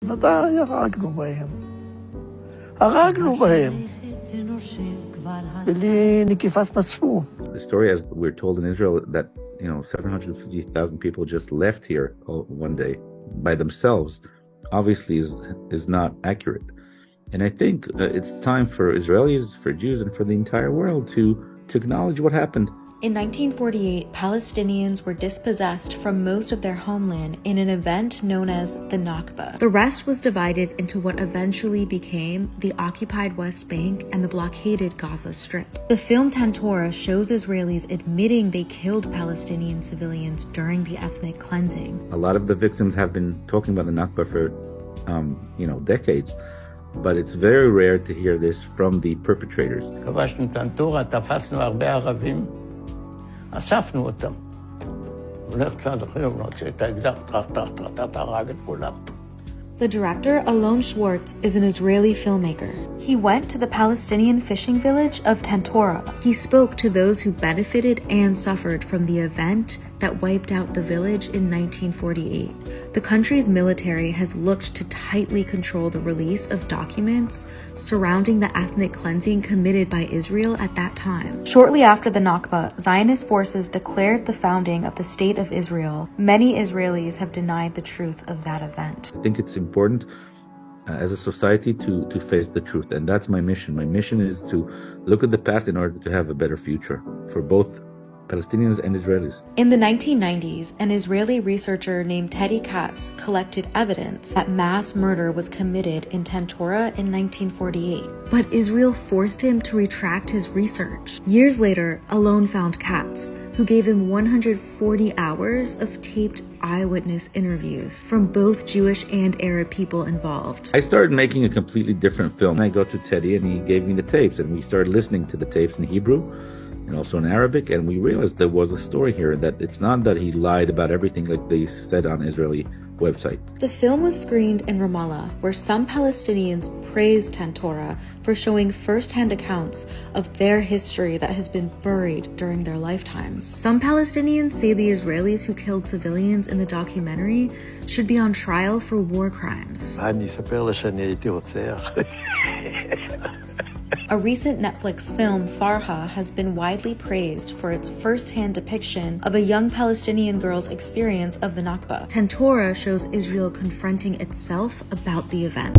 ודאי הרגנו בהם. הרגנו בהם. בלי נקיפת מצפון. The story, as we're told in Israel, that 750,000 people just left here one day by themselves, obviously is not accurate. And I think it's time for Israelis, for Jews, and for the entire world to acknowledge what happened. In 1948, Palestinians were dispossessed from most of their homeland in an event known as the Nakba. The rest was divided into what eventually became the occupied West Bank and the blockaded Gaza Strip. The film Tantora shows Israelis admitting they killed Palestinian civilians during the ethnic cleansing. A lot of the victims have been talking about the Nakba for, decades, but it's very rare to hear this from the perpetrators. כבשנו טנטורה, תפסנו הרבה ערבים, אספנו אותם. הולך צד אחר, נוציא את האקדח, הרג את כולם. The director, Alon Schwartz, is an Israeli filmmaker. He went to the Palestinian fishing village of Tantora. He spoke to those who benefited and suffered from the event that wiped out the village in 1948. The country's military has looked to tightly control the release of documents surrounding the ethnic cleansing committed by Israel at that time. Shortly after the Nakba, Zionist forces declared the founding of the State of Israel. Many Israelis have denied the truth of that event. I think it's important as a society to face the truth, and that's my mission. My mission is to look at the past in order to have a better future for both Palestinians and Israelis. In the 1990s, an Israeli researcher named Teddy Katz collected evidence that mass murder was committed in Tantora in 1948. But Israel forced him to retract his research. Years later, Alon found Katz, who gave him 140 hours of taped eyewitness interviews from both Jewish and Arab people involved. I started making a completely different film. I go to Teddy and he gave me the tapes, and we started listening to the tapes in Hebrew and also in Arabic, and we realized there was a story here, that it's not that he lied about everything like they said on Israeli website. The film was screened in Ramallah, where some Palestinians praised Tantora for showing first-hand accounts of their history that has been buried during their lifetimes. Some Palestinians say the Israelis who killed civilians in the documentary should be on trial for war crimes. A recent Netflix film, Farha, has been widely praised for its first-hand depiction of a young Palestinian girl's experience of the Nakba. Tantora shows Israel confronting itself about the event.